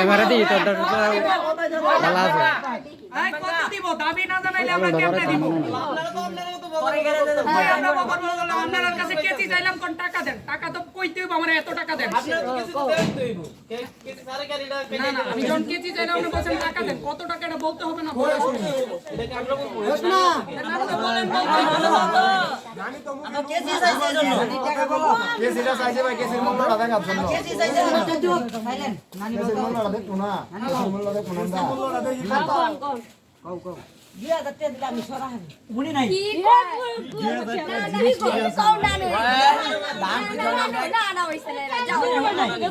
এবারে দিই তো ভালো আছে কত দিব দাবি না জানাইলে আমরা কেমনে দিব আমরা বকর বললাম আপনার কাছে কেজি চাইলাম কোন টাকা দেন টাকা তো কইতে হইব আমরা এত টাকা দেন আপনারা তো কিছু দেন হইব কেজি সারা গাড়িটা না না আমি যখন কেজি চাইলাম আপনি বলেন টাকা দেন কত টাকা এটা বলতে হবে না বলে এটা কি আমরা বলবো না না বলেন জানি তো আমরা কেজি চাইছে জন্য টাকা বলো কেজিটা চাইছে ভাই কেজির মূল্যটা দেখার জন্য কেজি চাইছে খাইলেন নানি কেজির মূল্যটা দেখো না কেজির মূল্য দেখো না মূল্যটা দেখি কোন কও 2000 টাকা দিলাম সরা শুনি নাই কি কোন না না হইছে না যাও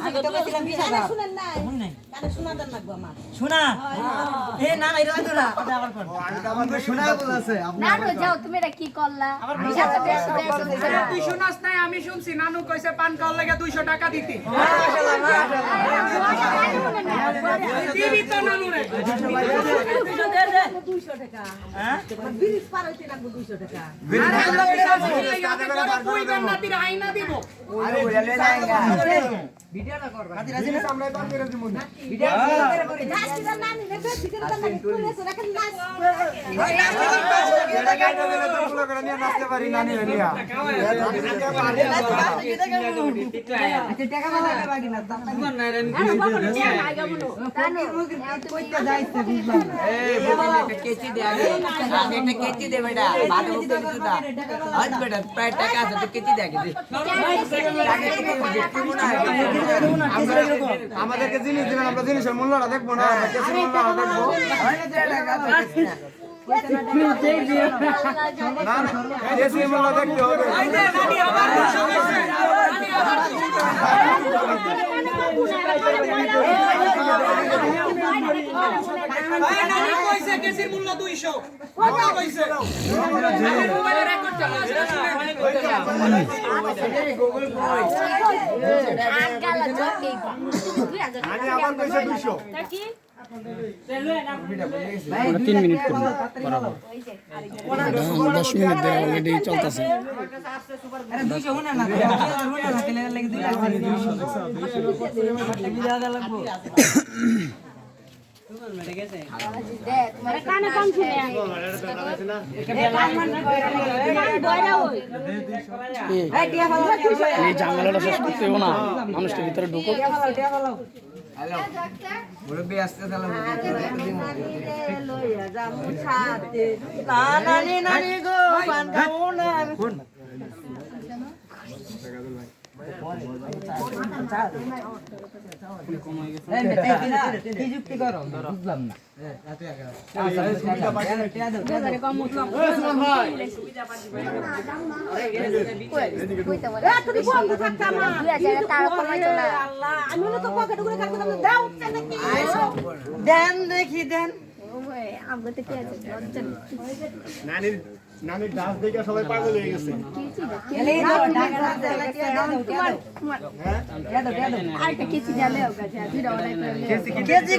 আমি তো কইছিলাম 20000 শুনেন না শুনি নাই কানে শোনা দেন লাগবে আমার শোনা এ না না এটা তো না এটা আবার কোন আমি তো আমার শোনা বলছে আপনি নানু যাও তুমি এটা কি করলা তুই শুনাস নাই আমি শুনছি নানু কইছে পান খাওয়ার লাগে 200 টাকা দিতি দিবি তো নানু রে 200 টাকা হ্যাঁ ব্রিজ পার হইতে লাগবে 200 টাকা কই গান না দিরা আইনা দিব আরে বলে যায়গা ভিডিওটা করবা কাদি রাজি না আমরা পান করে দিব ভিডিও করে নাচি নানি রে ভিডিও তো নানি করে রাখেন নাচ এটা গাইতে দেবে তো পুরো করে নিয়ে নাচতে পারি নানি রে নিয়া আচ্ছা টাকা বাবা বাকি না তোমার নাই রে কইতে যাইছে বুঝলাম এই একটা কেচি দে আগে একটা কেচি দে বেটা ভালো বলতে কিছু না আজ বেটা প্রায় টাকা আছে তো কেচি দে আগে দে আমাদেরকে জিনিস দিবেন আমরা জিনিসের মূল্যটা দেখবো না কেসির মূল্যটা দেখবো না না কেসির মূল্য দেখতে হবে নানি কইছে কেজির মূল্য 200 কত কইছে মোবাইলে রেকর্ড চালা গুগল কই আগালা জটি 2000 আমি আবার কইছে 200 তা কি 3 মিনিট করব বরাবর 10 মিনিট ধরে অলরেডি চলতেছে আরে 200 হনা না 2000 হনা না তেলে লাগি 200 লাগবো কানে কম শুনে এই জাঙ্গলটা শেষ করতে হবে না মানুষের ভিতরে ঢুকো হ্যালো মুরব্বি আসতে তাহলে নানি নানি গো পান খাও না কোন কি যুক্তি করো বুঝলাম না দেন দেখি দেন নানির ডান্স দেখে সবাই পাগল হয়ে গেছে কেজি